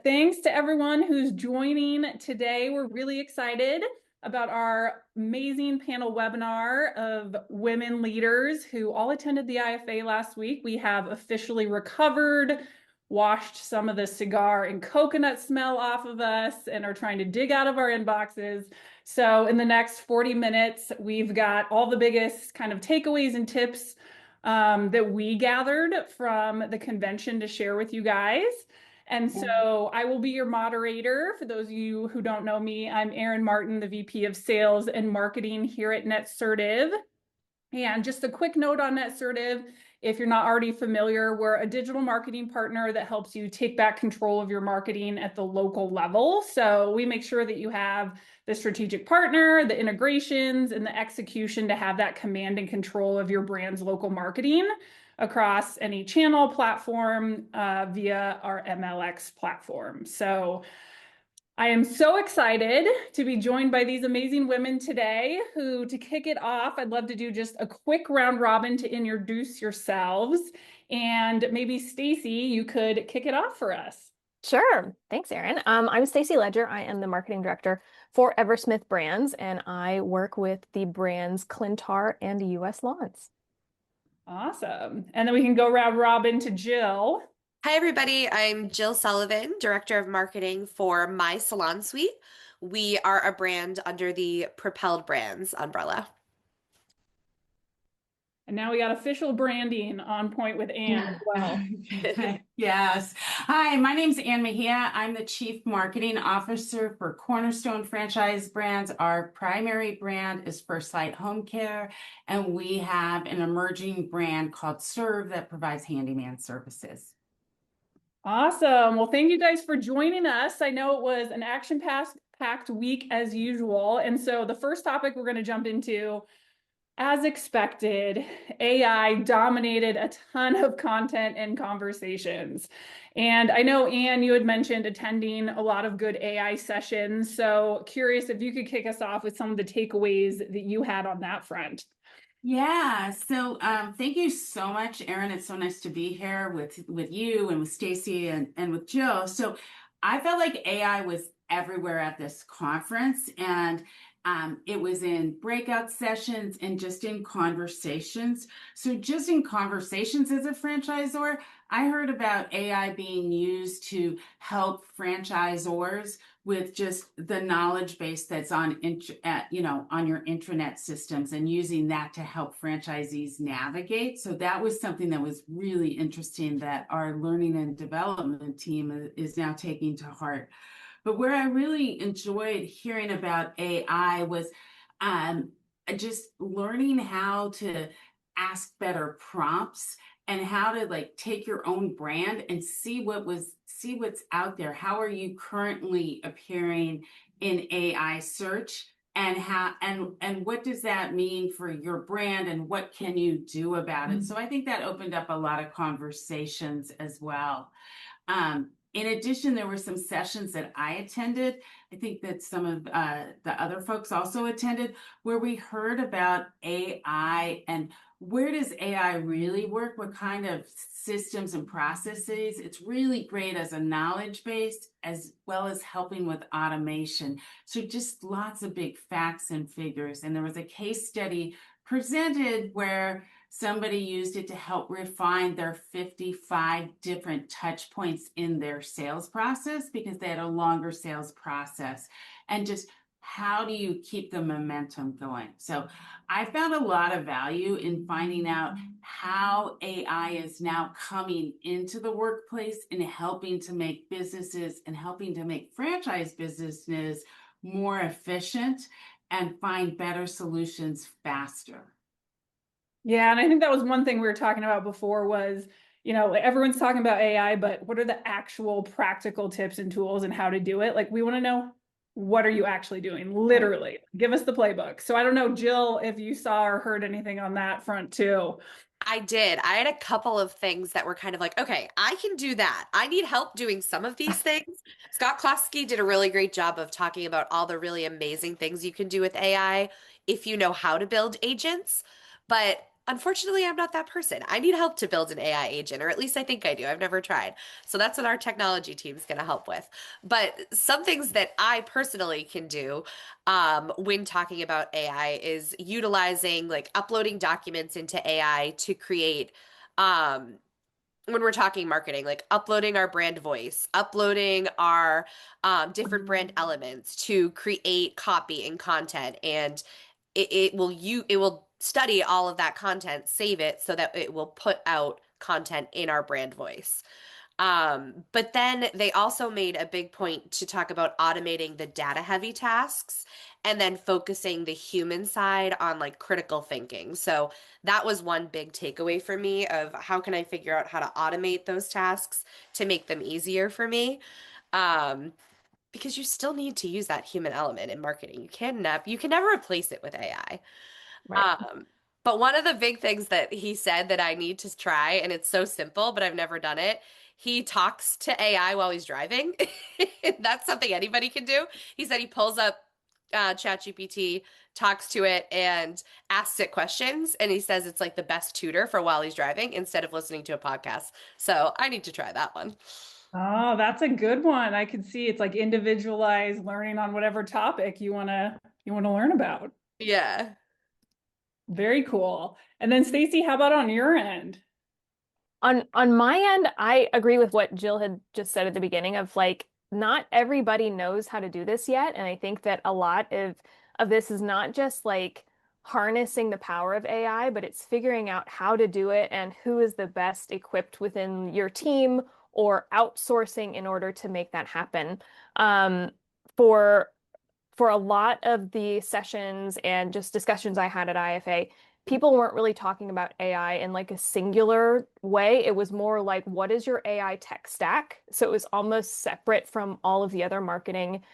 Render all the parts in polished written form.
Thanks to everyone who's joining today. We're really excited about our amazing panel webinar of women leaders who all attended the IFA last week. We have officially recovered, washed some of the cigar and coconut smell off of us, and are trying to dig out of our inboxes. So in the next 40 minutes, we've got all the biggest kind of takeaways and tips that we gathered from the convention to share with you guys. And so I will be your moderator. For those of you who don't know me, I'm Erin Martin, the VP of Sales and Marketing here at NetSertive. And just a quick note on NetSertive, if you're not already familiar, we're a digital marketing partner that helps you take back control of your marketing at the local level. So we make sure that you have the strategic partner, the integrations, and the execution to have that command and control of your brand's local marketing across any channel platform via our MLX platform. So I am so excited to be joined by these amazing women today who, to kick it off, I'd love to do just a quick round robin to introduce yourselves. And maybe Stacy, you could kick it off for us. Sure. Thanks, Erin. I'm Stacy Ledger. I am the marketing director for EverSmith Brands, and I work with the brands Clintar and US Lawns. Awesome. And then we can go round robin to Jill. Hi, everybody. I'm Jill Sullivan, Director of Marketing for my Salon Suite. We are a brand under the Propelled Brands umbrella. And now we got official branding on point with Anne as well. Yes. Hi, my name's Anne Mejia. I'm the Chief Marketing Officer for Cornerstone Franchise Brands. Our primary brand is FirstLight Home Care, and we have an emerging brand called Serve that provides handyman services. Awesome. Well, thank you guys for joining us. I know it was an action-packed week as usual. And so the first topic we're going to jump into, as expected, AI dominated a ton of content and conversations. And I know, Anne, you had mentioned attending a lot of good AI sessions. So curious if you could kick us off with some of the takeaways that you had on that front. Yeah, so thank you so much, Erin. It's so nice to be here with you and with Stacy and with Jill. So I felt like AI was everywhere at this conference, and it was in breakout sessions and just in conversations. So just in conversations as a franchisor, I heard about AI being used to help franchisors with just the knowledge base that's on your intranet systems, and using that to help franchisees navigate. So that was something that was really interesting that our learning and development team is now taking to heart. But where I really enjoyed hearing about AI was just learning how to ask better prompts and how to take your own brand and see what's out there. How are you currently appearing in AI search, and what does that mean for your brand, and what can you do about it? So I think that opened up a lot of conversations as well. In addition, there were some sessions that I attended. I think that some of the other folks also attended, where we heard about AI and where does AI really work? What kind of systems and processes? It's really great as a knowledge base, as well as helping with automation. So just lots of big facts and figures. And there was a case study presented where somebody used it to help refine their 55 different touch points in their sales process, because they had a longer sales process. And just how do you keep the momentum going? So I found a lot of value in finding out how AI is now coming into the workplace and helping to make businesses and helping to make franchise businesses more efficient and find better solutions faster. Yeah, and I think that was one thing we were talking about before was, everyone's talking about AI, but what are the actual practical tips and tools and how to do it? We want to know, what are you actually doing? Literally, give us the playbook. So I don't know, Jill, if you saw or heard anything on that front too. I did. I had a couple of things that were kind of like, okay, I can do that. I need help doing some of these things. Scott Klosky did a really great job of talking about all the really amazing things you can do with AI if you know how to build agents. But unfortunately, I'm not that person. I need help to build an AI agent, or at least I think I do. I've never tried. So that's what our technology team is going to help with. But some things that I personally can do when talking about AI is utilizing like uploading documents into AI to create um, when we're talking marketing, like uploading our brand voice, uploading our different brand elements to create copy and content, and it will study all of that content, save it so that it will put out content in our brand voice. But then they also made a big point to talk about automating the data heavy tasks and then focusing the human side on like critical thinking. So that was one big takeaway for me of how can I figure out how to automate those tasks to make them easier for me. Um, because you still need to use that human element in marketing. You can never replace it with AI. Right. But one of the big things that he said that I need to try, and it's so simple, but I've never done it. He talks to AI while he's driving. That's something anybody can do. He said he pulls up ChatGPT, talks to it, and asks it questions. And he says it's like the best tutor for while he's driving instead of listening to a podcast. So I need to try that one. Oh, that's a good one. I could see it's like individualized learning on whatever topic you want to learn about. Yeah. Very cool. And then Stacy, how about on your end? On my end, I agree with what Jill had just said at the beginning of like not everybody knows how to do this yet. And I think that a lot of this is not just like harnessing the power of AI, but it's figuring out how to do it and who is the best equipped within your team or outsourcing in order to make that happen. Um, for for a lot of the sessions and just discussions I had at IFA, people weren't really talking about AI in like a singular way. It was more like, what is your AI tech stack? So it was almost separate from all of the other marketing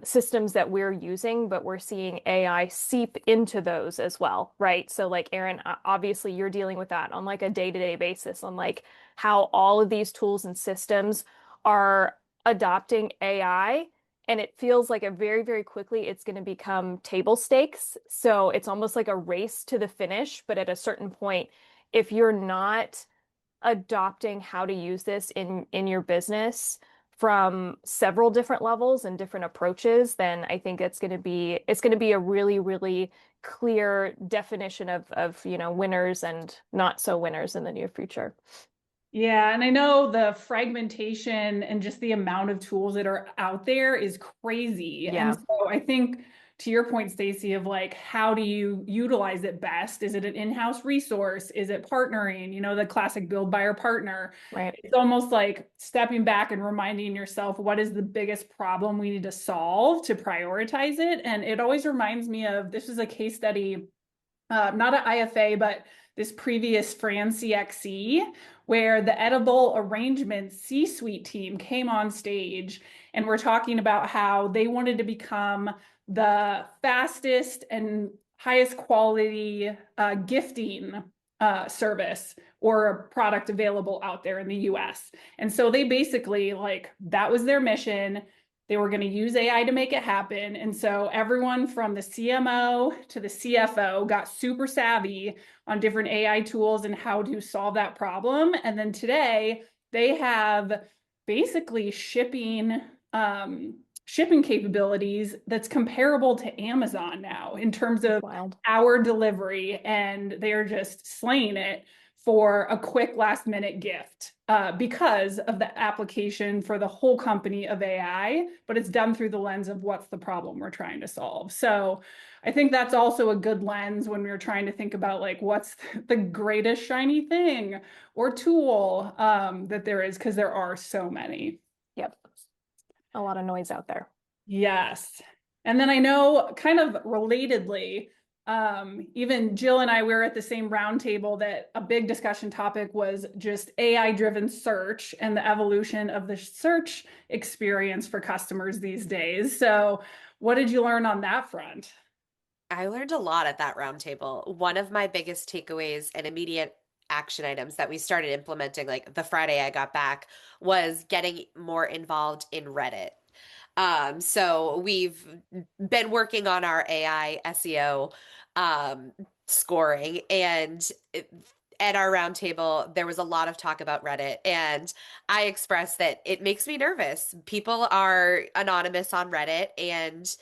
systems that we're using, but we're seeing AI seep into those as well, right? So like Erin, obviously you're dealing with that on like a day-to-day basis on like how all of these tools and systems are adopting AI, and it feels like a very, very quickly it's going to become table stakes. So it's almost like a race to the finish. But at a certain point, if you're not adopting how to use this in your business from several different levels and different approaches, then I think it's going to be a really, really clear definition of winners and not so winners in the near future. Yeah, and I know the fragmentation and just the amount of tools that are out there is crazy. And Yeah, so I think to your point, Stacy, of like, how do you utilize it best? Is it an in-house resource? Is it partnering? The classic build, buyer, partner. right. It's almost like stepping back and reminding yourself, what is the biggest problem we need to solve to prioritize it? And it always reminds me of, this was a case study, not at IFA, but this previous Fran CXC, where the edible arrangements C-suite team came on stage and we're talking about how they wanted to become the fastest and highest quality gifting service or a product available out there in the US. And so they basically, like, that was their mission. They were going to use AI to make it happen. And so everyone from the CMO to the CFO got super savvy on different AI tools and how to solve that problem. And then today they have basically shipping capabilities that's comparable to Amazon now in terms of Wild. hour delivery, and they're just slaying it for a quick last minute gift because of the application for the whole company of AI, but it's done through the lens of what's the problem we're trying to solve. So I think that's also a good lens when we're trying to think about like what's the greatest shiny thing or tool that there is, because there are so many. Yep. A lot of noise out there. Yes. And then I know kind of relatedly, even Jill and I, we were at the same roundtable that a big discussion topic was just AI-driven search and the evolution of the search experience for customers these days. So what did you learn on that front? I learned a lot at that roundtable. One of my biggest takeaways and immediate action items that we started implementing, like the Friday I got back, was getting more involved in Reddit. So we've been working on our AI SEO scoring. And at our roundtable, there was a lot of talk about Reddit. And I expressed that it makes me nervous. People are anonymous on Reddit. And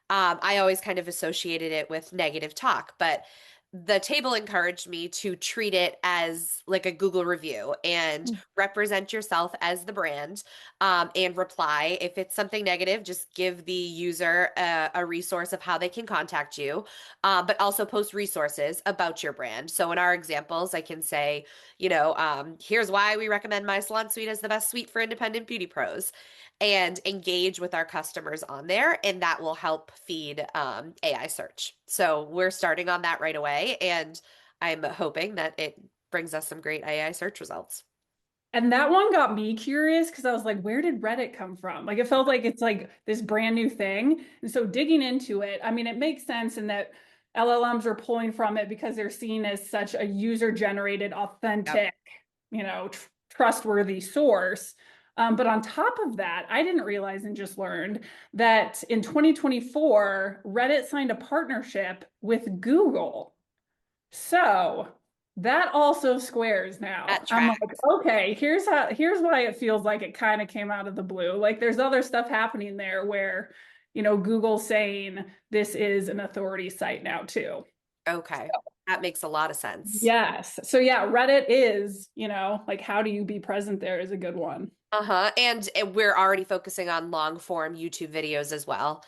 I always kind of associated it with negative talk. But the table encouraged me to treat it as like a Google review and represent yourself as the brand, and reply. If it's something negative, just give the user a resource of how they can contact you, but also post resources about your brand. So in our examples, I can say, here's why we recommend my Salon Suite as the best suite for independent beauty pros, and engage with our customers on there, and that will help feed AI search. So we're starting on that right away, and I'm hoping that it brings us some great AI search results. And that one got me curious because I was like, where did Reddit come from? Like, it felt like it's like this brand new thing. And so digging into it, I mean, it makes sense in that LLMs are pulling from it because they're seen as such a user-generated, authentic, trustworthy source. But on top of that, I didn't realize and just learned that in 2024, Reddit signed a partnership with Google. So that also squares now. That I'm like, tracks. okay, here's why it feels like it kind of came out of the blue. Like there's other stuff happening there where, Google's saying this is an authority site now too. Okay. That makes a lot of sense. Yes. So yeah, Reddit is, like how do you be present there is a good one. Uh-huh. And we're already focusing on long form YouTube videos as well.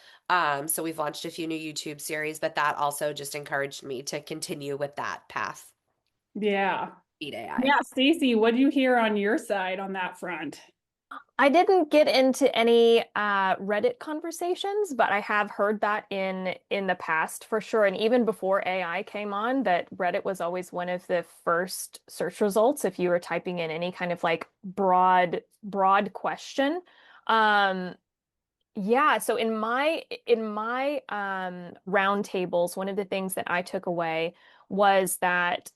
So we've launched a few new YouTube series, but that also just encouraged me to continue with that path. Yeah. Feed AI. Yeah, Stacey, what do you hear on your side on that front? I didn't get into any Reddit conversations, but I have heard that in the past for sure. And even before AI came on, that Reddit was always one of the first search results if you were typing in any kind of like broad question. Um, yeah, so in my round tables, one of the things that I took away was that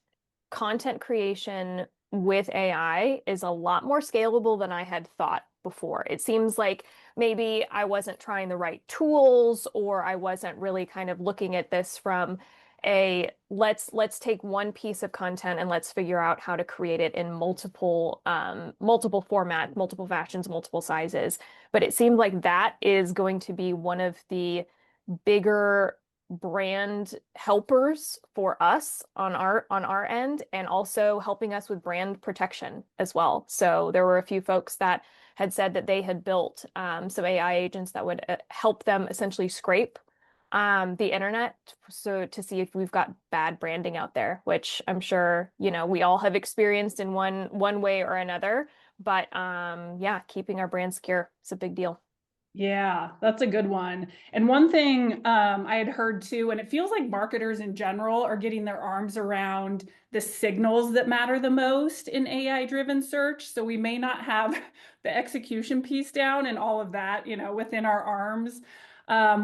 content creation with AI is a lot more scalable than I had thought before. It seems like maybe I wasn't trying the right tools, or I wasn't really kind of looking at this from a let's take one piece of content and let's figure out how to create it in multiple format, multiple fashions, multiple sizes. But it seemed like that is going to be one of the bigger brand helpers for us on our end, and also helping us with brand protection as well. So there were a few folks that had said that they had built some AI agents that would help them essentially scrape the internet, so to see if we've got bad branding out there, which I'm sure we all have experienced in one way or another. But yeah, keeping our brand secure is a big deal. Yeah, that's a good one. And one thing I had heard too, and it feels like marketers in general are getting their arms around the signals that matter the most in AI-driven search. So we may not have the execution piece down and all of that, within our arms.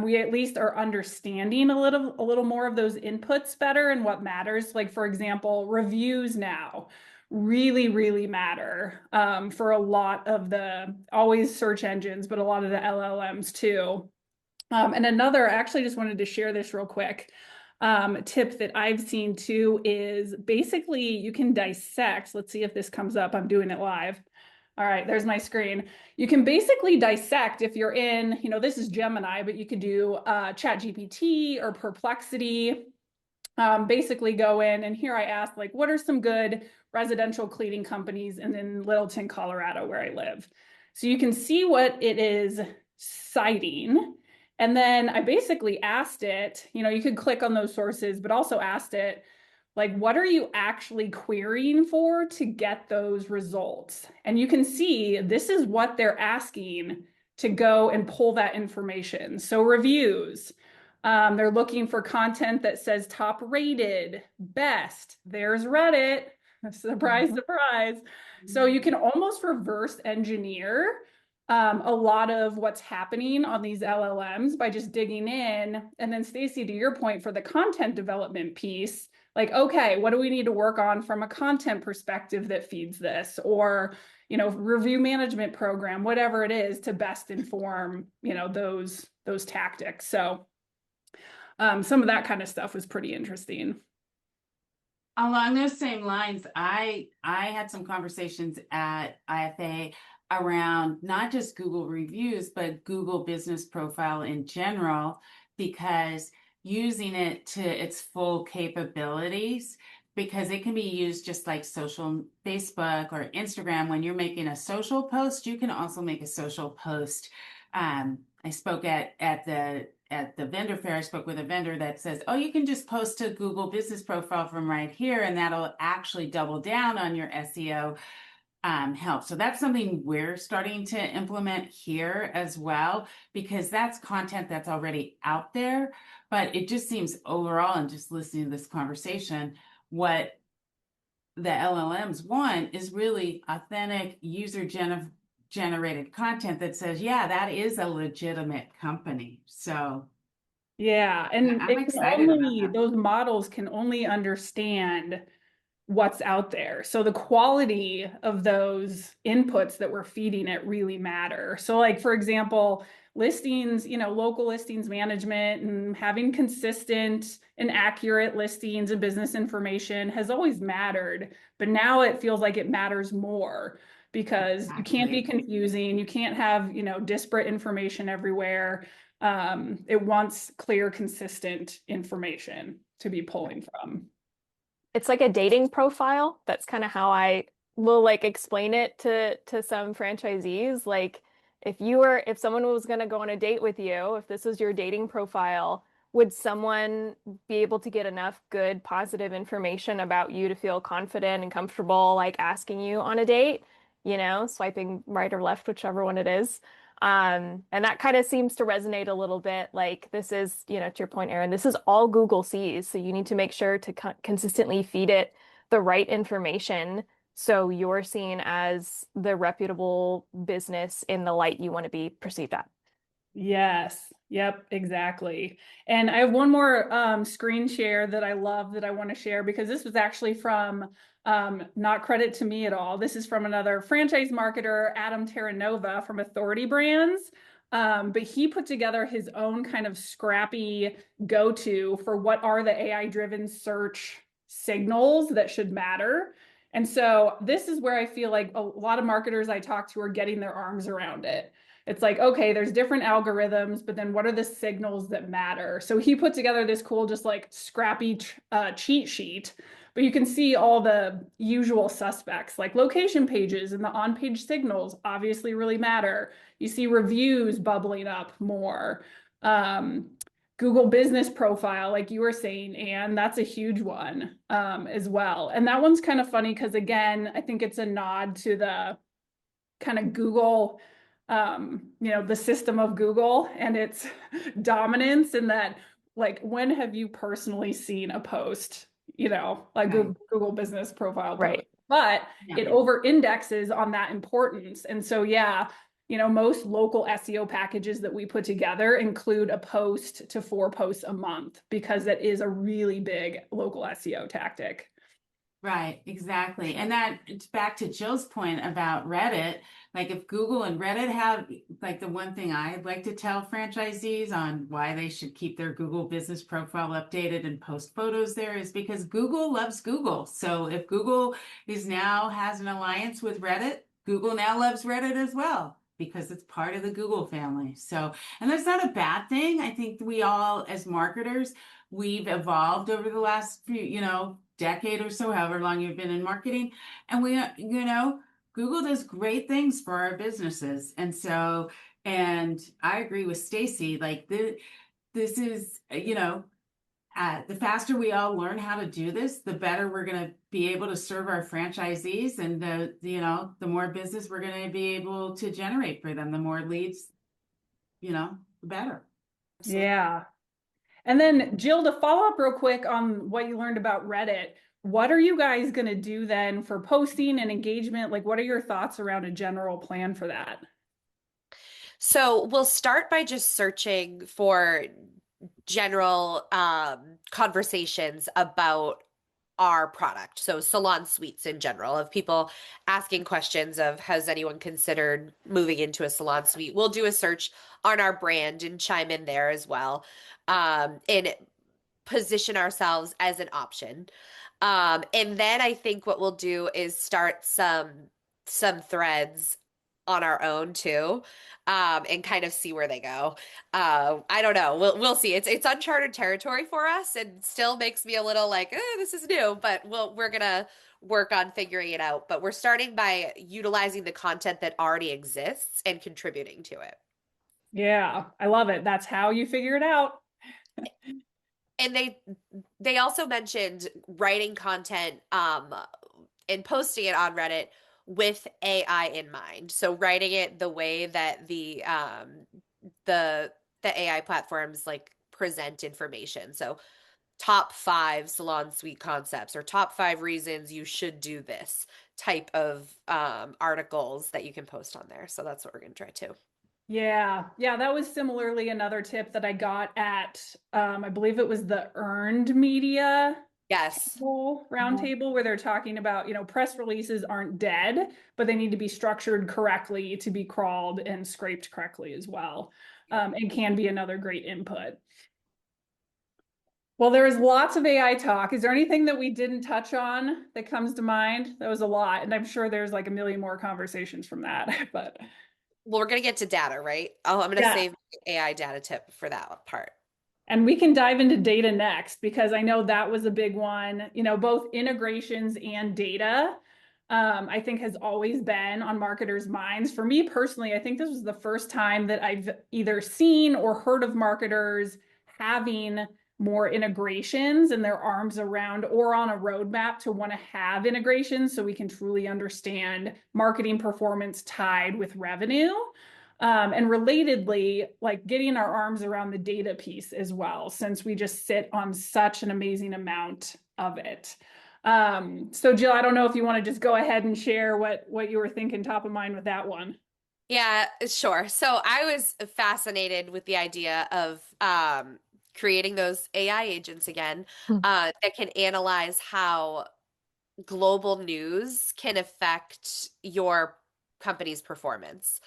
We at least are understanding a little more of those inputs better and what matters. Like for example, reviews now really, really matter for a lot of the always search engines, but a lot of the LLMs too. And another, I actually just wanted to share this real quick. Tip that I've seen too is basically you can dissect. Let's see if this comes up. I'm doing it live. All right, there's my screen. You can basically dissect if you're in, this is Gemini, but you could do ChatGPT or Perplexity. Basically go in, and here I asked, like, what are some good residential cleaning companies in Littleton, Colorado, where I live? So you can see what it is citing. And then I basically asked it, you could click on those sources, but also asked it, like, what are you actually querying for to get those results? And you can see this is what they're asking to go and pull that information. So reviews. They're looking for content that says top rated, best. There's Reddit. Surprise, surprise. So you can almost reverse engineer a lot of what's happening on these LLMs by just digging in. And then Stacey, to your point, for the content development piece, like, okay, what do we need to work on from a content perspective that feeds this? Or, review management program, whatever it is, to best inform, those tactics. So some of that kind of stuff was pretty interesting. Along those same lines, I had some conversations at IFA around not just Google reviews, but Google Business Profile in general, because using it to its full capabilities, because it can be used just like social Facebook or Instagram. When you're making a social post, you can also make a social post. I spoke at the vendor fair. I spoke with a vendor that says, oh, you can just post a Google Business Profile from right here, and that'll actually double down on your SEO help. So that's something we're starting to implement here as well, because that's content that's already out there. But it just seems overall, and just listening to this conversation, what the LLMs want is really authentic user generated content that says, yeah, that is a legitimate company. So Yeah, and I'm it can excited about only, that. those models can only understand what's out there. So the quality of those inputs that we're feeding it really matter. So like, for example, listings, local listings management and having consistent and accurate listings and business information has always mattered, but now it feels like it matters more because you can't be Exactly. confusing. You can't have, disparate information everywhere. It wants clear, consistent information to be pulling from. It's like a dating profile. That's kind of how I will like explain it to some franchisees. Like if someone was going to go on a date with you, if this was your dating profile, would someone be able to get enough good positive information about you to feel confident and comfortable like asking you on a date, swiping right or left, whichever one it is. And that kind of seems to resonate a little bit. Like this is, to your point, Erin, this is all Google sees. So you need to make sure to consistently feed it the right information so you're seen as the reputable business in the light you want to be perceived at. Yes. Yep, exactly. And I have one more screen share that I love that I want to share because this was actually from not credit to me at all. This is from another franchise marketer, Adam Terranova from Authority Brands. But he put together his own kind of scrappy go-to for what are the AI-driven search signals that should matter. And so this is where I feel like a lot of marketers I talk to are getting their arms around it. It's like, okay, there's different algorithms, but then what are the signals that matter? So he put together this cool, just like scrappy cheat sheet, but you can see all the usual suspects like location pages and the on-page signals obviously really matter. You see reviews bubbling up more. Um, Google Business Profile, like you were saying, and that's a huge one as well. And that one's kind of funny because, again, I think it's a nod to the kind of Google, the system of Google and its dominance in that, like, when have you personally seen a post, like Right. Google Business Profile post? Right. But Yeah. it over indexes on that importance. And so, yeah, most local SEO packages that we put together include a post to 4 posts a month because it is a really big local SEO tactic. Right, exactly. And that it's back to Jill's point about Reddit. Like if Google and Reddit have like the one thing I'd like to tell franchisees on why they should keep their Google business profile updated and post photos there is because Google loves Google. So if Google is now has an alliance with Reddit, Google now loves Reddit as well because it's part of the Google family. So, and that's not a bad thing. I think we all as marketers, we've evolved over the last few, decade or so, however long you've been in marketing. And Google does great things for our businesses. And so, and I agree with Stacy, like this is, the faster we all learn how to do this, the better we're going to be able to serve our franchisees and the more business we're going to be able to generate for them, the more leads, the better. Yeah. And then Jill, to follow up real quick on what you learned about Reddit, what are you guys going to do then for posting and engagement? Like, what are your thoughts around a general plan for that? So we'll start by just searching for general conversations about our product. So salon suites in general, of people asking questions of has anyone considered moving into a salon suite? We'll do a search on our brand and chime in there as well, and position ourselves as an option. And then I think what we'll do is start some threads on our own too, and kind of see where they go. I don't know. We'll see. It's uncharted territory for us, and still makes me a little like, this is new. But we're gonna work on figuring it out. But we're starting by utilizing the content that already exists and contributing to it. Yeah, I love it. That's how you figure it out. And they also mentioned writing content and posting it on Reddit with AI in mind. So writing it the way that the AI platforms like present information. So top 5 Salon Suite concepts or top 5 reasons you should do this type of articles that you can post on there. So that's what we're going to try too. Yeah, that was similarly another tip that I got at, I believe it was the Earned Media Yes. roundtable, where they're talking about, press releases aren't dead, but they need to be structured correctly to be crawled and scraped correctly as well, and can be another great input. Well, there is lots of AI talk. Is there anything that we didn't touch on that comes to mind? That was a lot, and I'm sure there's like a million more conversations from that, but. Well, we're going to get to data, right? Oh, I'm going to Yeah. save AI data tip for that part. And we can dive into data next, because I know that was a big one, both integrations and data, I think has always been on marketers' minds. For me personally, I think this was the first time that I've either seen or heard of marketers having more integrations in their arms around or on a roadmap to want to have integrations so we can truly understand marketing performance tied with revenue. And relatedly, like getting our arms around the data piece as well, since we just sit on such an amazing amount of it. So Jill, I don't know if you want to just go ahead and share what you were thinking top of mind with that one. Yeah, sure. So I was fascinated with the idea of creating those AI agents again, that can analyze how global news can affect your company's performance.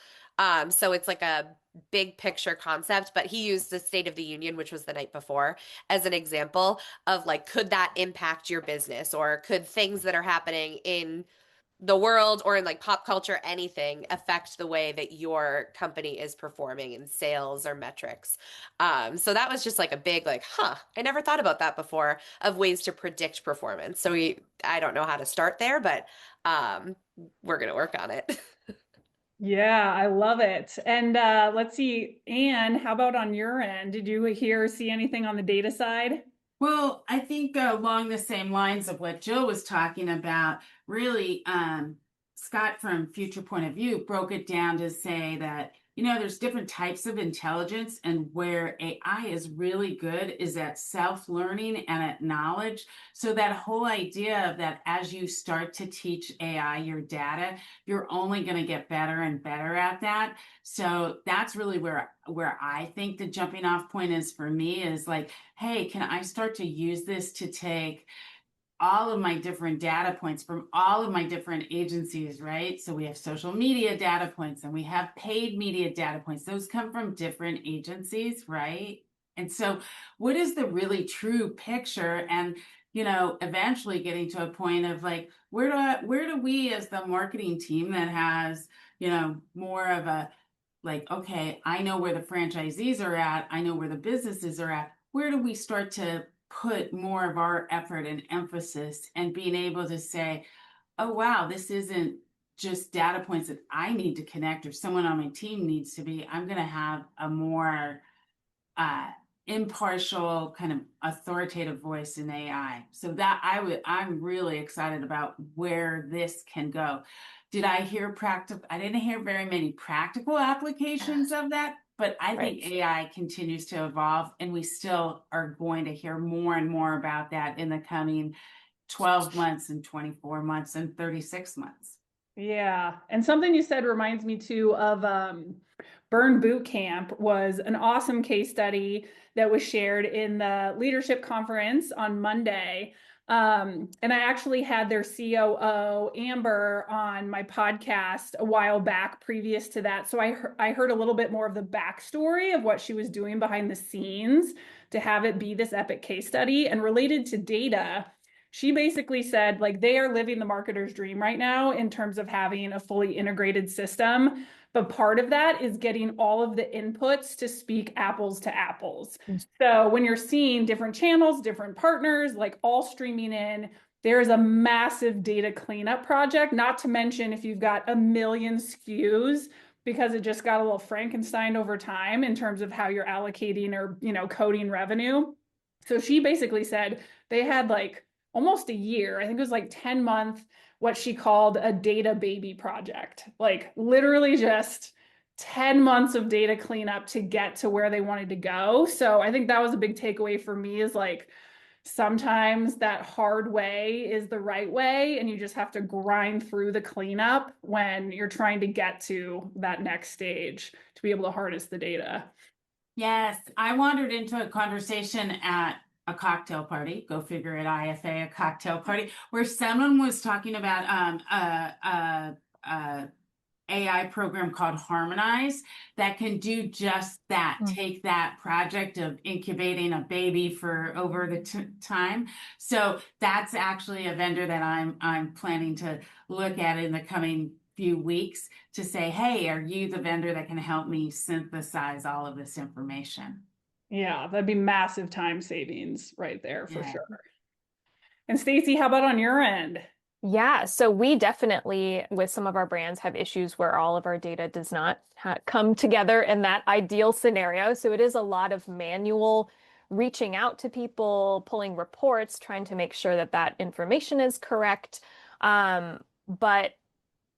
So it's like a big picture concept, but he used the State of the Union, which was the night before, as an example of like, could that impact your business, or could things that are happening in the world or in like pop culture, anything affect the way that your company is performing in sales or metrics. So that was just like a big like, I never thought about that before, of ways to predict performance. So I don't know how to start there, but we're gonna work on it. Yeah, I love it. And let's see, Anne, how about on your end? Did you see anything on the data side? Well, I think along the same lines of what Jill was talking about, really, Scott from Future Point of View broke it down to say that, there's different types of intelligence, and where AI is really good is at self-learning and at knowledge. So that whole idea of that, as you start to teach AI your data, you're only going to get better and better at that. So that's really where I think the jumping off point is for me, is like, hey, can I start to use this to take all of my different data points from all of my different agencies, right? So we have social media data points and we have paid media data points. Those come from different agencies, right? And so what is the really true picture? And eventually getting to a point of like, where do we as the marketing team that has, more of a like, okay, I know where the franchisees are at, I know where the businesses are at, where do we start to put more of our effort and emphasis, and being able to say, oh, wow, this isn't just data points that I need to connect or someone on my team needs to be. I'm going to have a more impartial, kind of authoritative voice in AI. So that I'm really excited about where this can go. Did I hear practical? I didn't hear very many practical applications of that, but I think AI continues to evolve, and we still are going to hear more and more about that in the coming 12 months and 24 months and 36 months. Yeah. And something you said reminds me too of Burn Boot Camp was an awesome case study that was shared in the leadership conference on Monday. And I actually had their COO, Amber, on my podcast a while back previous to that. So I heard a little bit more of the backstory of what she was doing behind the scenes to have it be this epic case study. And related to data, she basically said like they are living the marketer's dream right now in terms of having a fully integrated system. But part of that is getting all of the inputs to speak apples to apples. So when you're seeing different channels, different partners, like all streaming in, there's a massive data cleanup project, not to mention if you've got a million SKUs, because it just got a little Frankenstein over time in terms of how you're allocating or, coding revenue. So she basically said they had like almost a year, I think it was like 10 months, what she called a data baby project, like literally just 10 months of data cleanup to get to where they wanted to go. So I think that was a big takeaway for me, is like, sometimes that hard way is the right way, and you just have to grind through the cleanup when you're trying to get to that next stage to be able to harness the data. Yes, I wandered into a conversation at a cocktail party, go figure at IFA, a cocktail party, where someone was talking about AI program called Harmonize that can do just that. Take that project of incubating a baby for over the time. So that's actually a vendor that I'm planning to look at in the coming few weeks to say, hey, are you the vendor that can help me synthesize all of this information? Yeah, that'd be massive time savings right there for Yeah. sure. And Stacy, how about on your end? Yeah, so we definitely, with some of our brands, have issues where all of our data does not come together in that ideal scenario. So it is a lot of manual reaching out to people, pulling reports, trying to make sure that that information is correct. But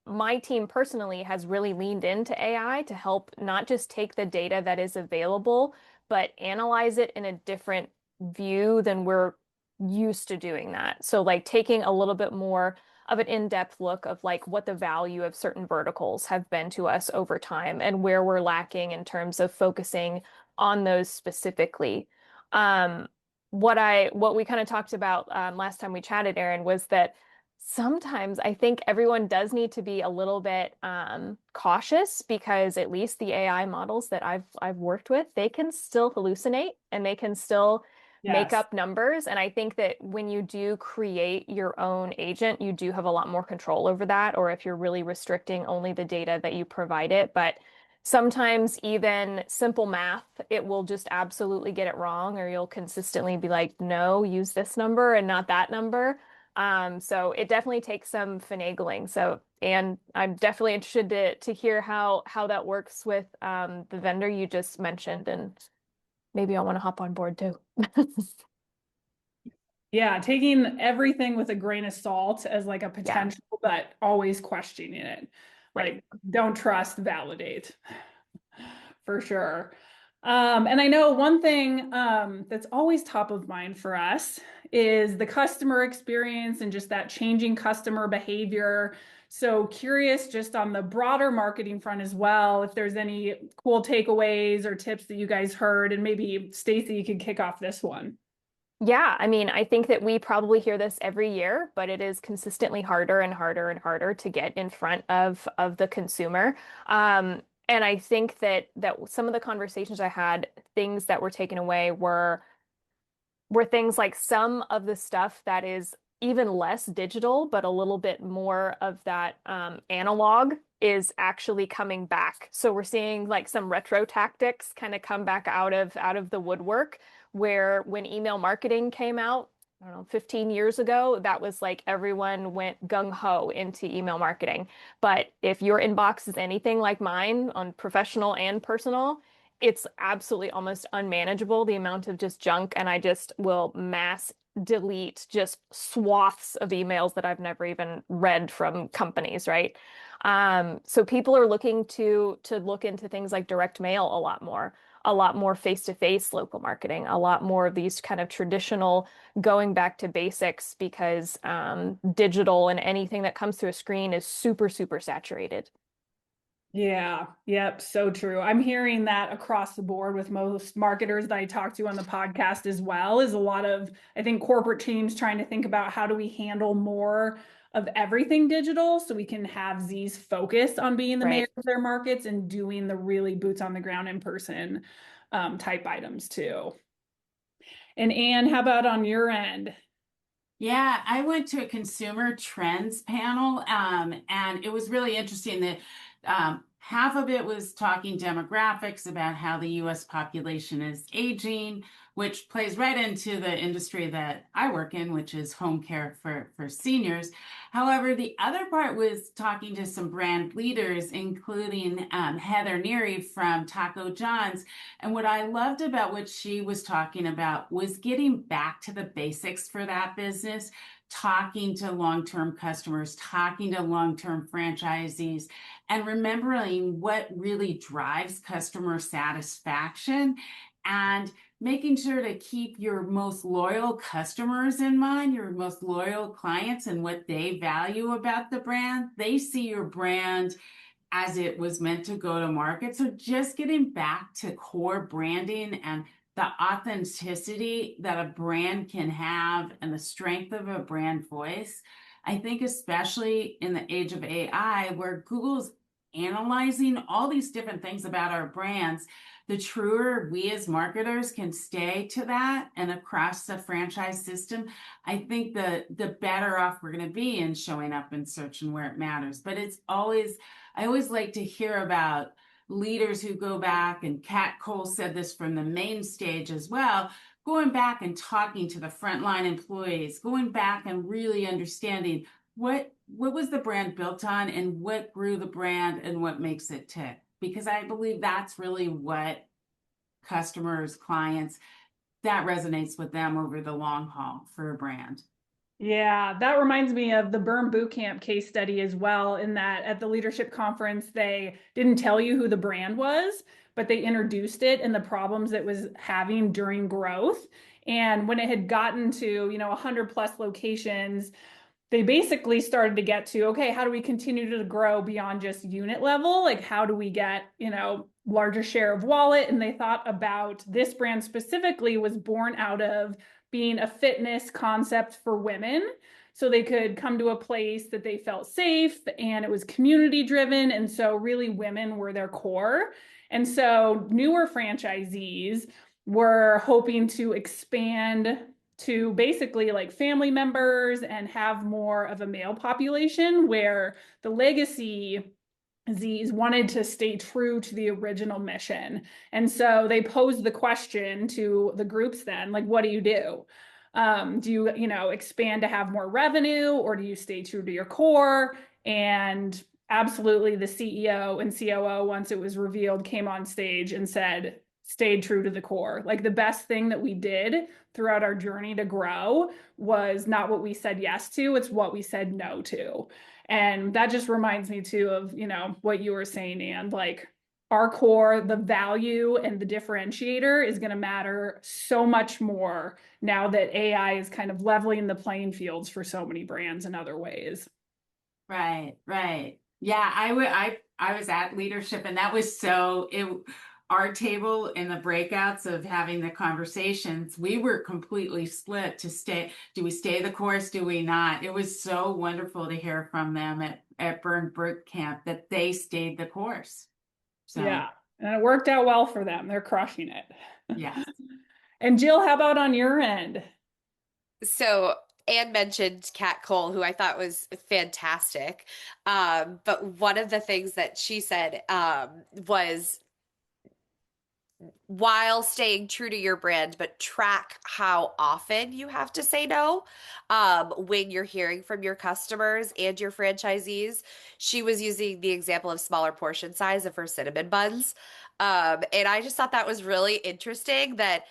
my team personally has really leaned into AI to help not just take the data that is available, but analyze it in a different view than we're used to doing that. So like taking a little bit more of an in-depth look of like what the value of certain verticals have been to us over time and where we're lacking in terms of focusing on those specifically. Um, what we kind of talked about last time we chatted, Erin, was that sometimes I think everyone does need to be a little bit cautious, because at least the AI models that I've worked with, they can still hallucinate and they can still make Yes. up numbers. And I think that when you do create your own agent, you do have a lot more control over that, or if you're really restricting only the data that you provide it. But sometimes even simple math, it will just absolutely get it wrong, or you'll consistently be like, no, use this number and not that number. So it definitely takes some finagling. So, and I'm definitely interested to hear how that works with the vendor you just mentioned, and maybe I want to hop on board too. Yeah, taking everything with a grain of salt as like a Yeah, potential, but always questioning it. right. Like, don't trust, validate. For sure. And I know one thing that's always top of mind for us is the customer experience and just that changing customer behavior. So curious just on the broader marketing front as well, if there's any cool takeaways or tips that you guys heard, and maybe Stacy, you could kick off this one. Yeah, I mean, I think that we probably hear this every year, but it is consistently harder and harder and harder to get in front of the consumer. And I think that some of the conversations I had, things that were taken away were things like some of the stuff that is even less digital, but a little bit more of that analog is actually coming back. So we're seeing like some retro tactics kind of come back out of the woodwork, where when email marketing came out, I don't know, 15 years ago, that was like everyone went gung-ho into email marketing. But if your inbox is anything like mine on professional and personal, it's absolutely almost unmanageable, the amount of just junk, and I just will mass delete just swaths of emails that I've never even read from companies, right? So people are looking to look into things like direct mail a lot more face-to-face local marketing, a lot more of these kind of traditional going back to basics, because digital and anything that comes through a screen is super, super saturated. Yeah, yep, so true. I'm hearing that across the board with most marketers that I talk to on the podcast as well, is a lot of, I think, corporate teams trying to think about how do we handle more of everything digital so we can have Z's focus on being the mayor Right. of their markets and doing the really boots on the ground in person type items too. And Anne, how about on your end? Yeah, I went to a consumer trends panel, and it was really interesting that half of it was talking demographics about how the US population is aging, which plays right into the industry that I work in, which is home care for seniors. However, the other part was talking to some brand leaders, including Heather Neary from Taco John's. And what I loved about what she was talking about was getting back to the basics for that business, talking to long-term customers, talking to long-term franchisees, and remembering what really drives customer satisfaction and making sure to keep your most loyal customers in mind, your most loyal clients, and what they value about the brand. They see your brand as it was meant to go to market. So just getting back to core branding and the authenticity that a brand can have and the strength of a brand voice. I think especially in the age of AI, where Google's analyzing all these different things about our brands, the truer we as marketers can stay to that and across the franchise system, I think the better off we're going to be in showing up in search and where it matters. But I always like to hear about leaders who go back, and Kat Cole said this from the main stage as well, going back and talking to the frontline employees, going back and really understanding what was the brand built on and what grew the brand and what makes it tick. Because I believe that's really what customers, clients, that resonates with them over the long haul for a brand. Yeah, that reminds me of the Burn Bootcamp case study as well, in that at the leadership conference, they didn't tell you who the brand was, but they introduced it and the problems it was having during growth. And when it had gotten to, 100 plus locations, they basically started to get to, okay, how do we continue to grow beyond just unit level? Like, how do we get, larger share of wallet? And they thought about this brand specifically was born out of being a fitness concept for women. So they could come to a place that they felt safe and it was community driven. And so really women were their core. And so newer franchisees were hoping to expand to basically like family members and have more of a male population, where the legacy Z's wanted to stay true to the original mission. And so they posed the question to the groups then, like, what do you do? Do you, expand to have more revenue, or do you stay true to your core? And absolutely the CEO and COO, once it was revealed, came on stage and said, stayed true to the core. Like, the best thing that we did throughout our journey to grow was not what we said yes to, it's what we said no to. And that just reminds me too of, what you were saying, and like our core, the value and the differentiator is going to matter so much more now that AI is kind of leveling the playing fields for so many brands in other ways. Right, right. Yeah, I was at leadership, and that was our table in the breakouts of having the conversations, we were completely split to stay. Do we stay the course? Do we not? It was so wonderful to hear from them at Burn Boot Camp that they stayed the course. So yeah, and it worked out well for them. They're crushing it. yes. And Jill, how about on your end? So Anne mentioned Kat Cole, who I thought was fantastic. But one of the things that she said was, while staying true to your brand, but track how often you have to say no when you're hearing from your customers and your franchisees. She was using the example of smaller portion size of her cinnamon buns. And I just thought that was really interesting that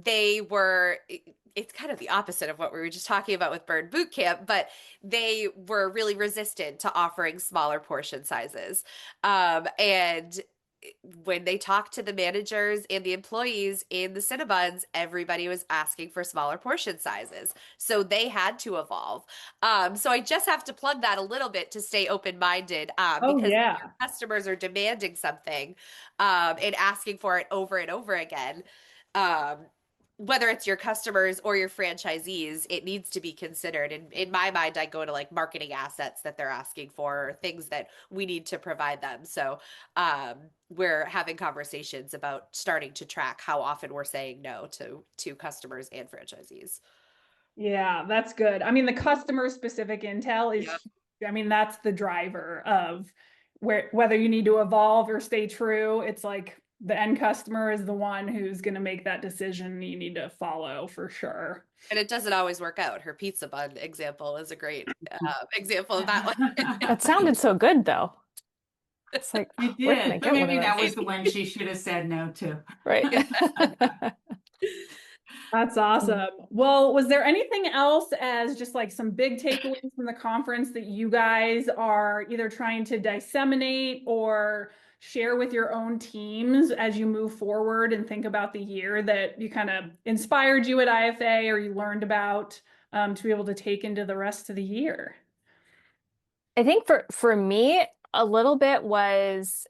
it's kind of the opposite of what we were just talking about with Burn Boot Camp, but they were really resistant to offering smaller portion sizes. And when they talked to the managers and the employees in the Cinnabons, everybody was asking for smaller portion sizes. So they had to evolve. So I just have to plug that a little bit to stay open-minded, Oh, because yeah. if your customers are demanding something and asking for it over and over again, um, whether it's your customers or your franchisees, it needs to be considered. And in my mind, I go to like marketing assets that they're asking for, or things that we need to provide them. So we're having conversations about starting to track how often we're saying no to customers and franchisees. Yeah, that's good. I mean, the customer specific intel is, Yep. I mean, that's the driver of whether you need to evolve or stay true. It's like the end customer is the one who's going to make that decision you need to follow for sure. And it doesn't always work out. Her pizza bun example is a great example of that one. That sounded so good though. It's like, It where can I did, but get one maybe of that those? was the one she should have said no to. Right. That's awesome. Well, was there anything else as just like some big takeaways from the conference that you guys are either trying to disseminate or share with your own teams as you move forward and think about the year that you kind of inspired you at IFA or you learned about to be able to take into the rest of the year? I think for me, a little bit was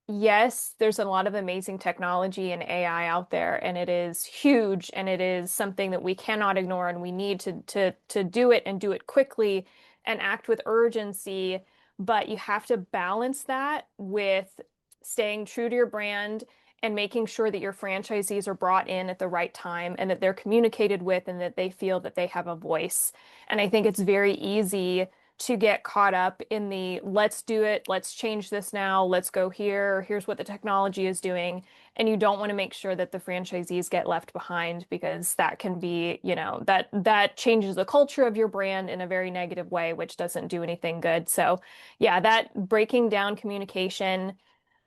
yes, there's a lot of amazing technology and AI out there, and it is huge, and it is something that we cannot ignore, and we need to do it and do it quickly and act with urgency. But you have to balance that with staying true to your brand and making sure that your franchisees are brought in at the right time and that they're communicated with and that they feel that they have a voice. And I think it's very easy to get caught up in the let's do it, let's change this now, let's go here, here's what the technology is doing. And you don't want to make sure that the franchisees get left behind because that can be, that changes the culture of your brand in a very negative way, which doesn't do anything good. So yeah, that breaking down communication,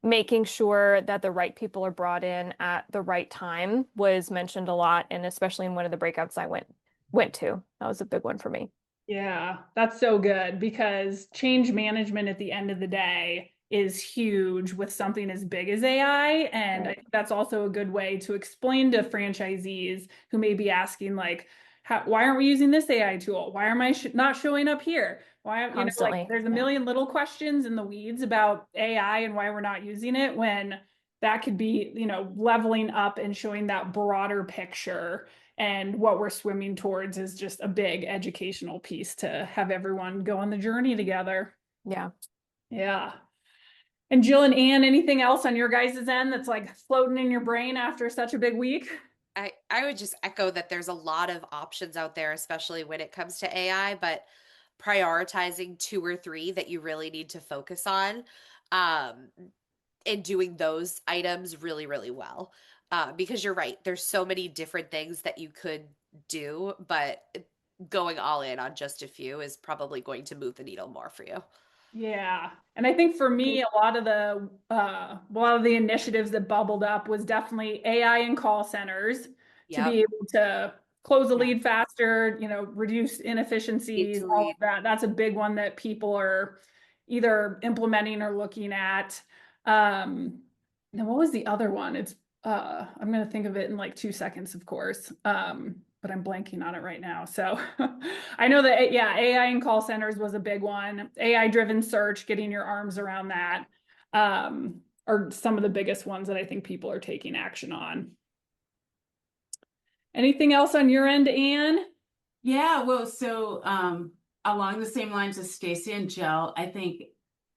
making sure that the right people are brought in at the right time was mentioned a lot, and especially in one of the breakouts I went to. That was a big one for me. Yeah, that's so good because change management at the end of the day is huge with something as big as AI. And I Right. think that's also a good way to explain to franchisees who may be asking, like, why aren't we using this AI tool? Why am I not showing up here? Why, like Constantly. there's a Yeah. million little questions in the weeds about AI and why we're not using it when that could be, leveling up and showing that broader picture. And what we're swimming towards is just a big educational piece to have everyone go on the journey together. Yeah. Yeah. And Jill and Ann, anything else on your guys' end that's like floating in your brain after such a big week? I would just echo that there's a lot of options out there, especially when it comes to AI, but prioritizing two or three that you really need to focus on, um, and doing those items really, really well. Because you're right, there's so many different things that you could do, but going all in on just a few is probably going to move the needle more for you. Yeah. And I think for me, a lot of the initiatives that bubbled up was definitely AI in call centers to Yep. be able to close a Yeah. lead faster, reduce Need inefficiencies, to all of lead. that. That's a big one that people are either implementing or looking at. Now what was the other one? I'm gonna think of it in like 2 seconds, of course. But I'm blanking on it right now. So I know that, yeah, AI in call centers was a big one. AI driven search, getting your arms around that, are some of the biggest ones that I think people are taking action on. Anything else on your end, Anne? Yeah, well, so along the same lines as Stacy and Jill, I think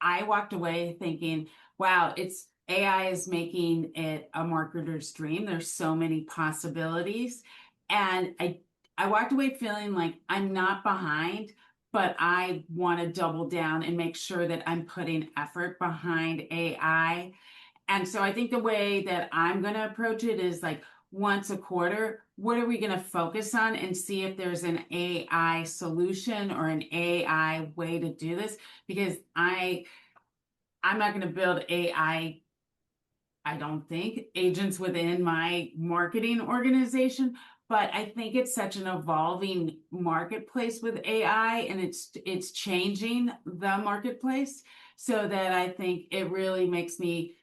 I walked away thinking, wow, it's AI is making it a marketer's dream. There's so many possibilities. And I walked away feeling like I'm not behind, but I want to double down and make sure that I'm putting effort behind AI. And so I think the way that I'm going to approach it is like once a quarter, what are we going to focus on and see if there's an AI solution or an AI way to do this? Because I'm not going to build AI, I don't think, agents within my marketing organization, but I think it's such an evolving marketplace with AI, and it's changing the marketplace, so that I think it really makes me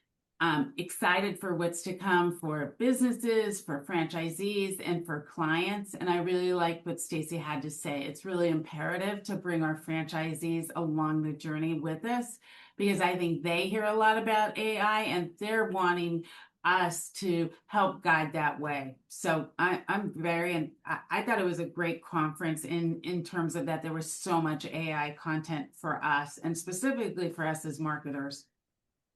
excited for what's to come for businesses, for franchisees, and for clients. And I really like what Stacy had to say. It's really imperative to bring our franchisees along the journey with us, because I think they hear a lot about AI and they're wanting us to help guide that way. So I'm and I thought it was a great conference in terms of that there was so much AI content for us, and specifically for us as marketers.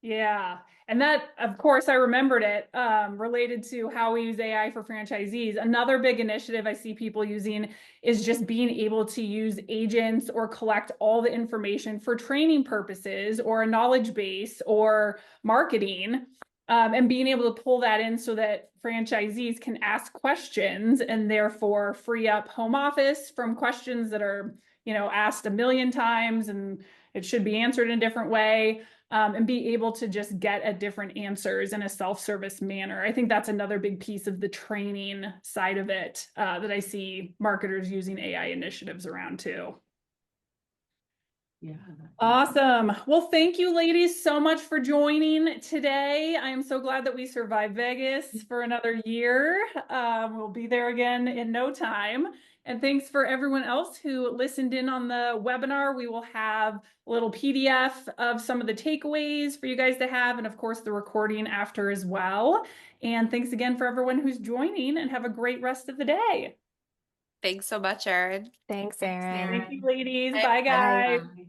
Yeah. And that, of course, I remembered it related to how we use AI for franchisees. Another big initiative I see people using is just being able to use agents or collect all the information for training purposes or a knowledge base or marketing, and being able to pull that in so that franchisees can ask questions and therefore free up home office from questions that are, asked a million times and it should be answered in a different way, and be able to just get at different answers in a self-service manner. I think that's another big piece of the training side of it that I see marketers using AI initiatives around too. Yeah. Awesome. Well, thank you, ladies, so much for joining today. I am so glad that we survived Vegas for another year. We'll be there again in no time. And thanks for everyone else who listened in on the webinar. We will have a little PDF of some of the takeaways for you guys to have, and of course, the recording after as well. And thanks again for everyone who's joining, and have a great rest of the day. Thanks so much, Erin. Thanks, Erin. Thank you, ladies. Bye. Bye, guys. Bye.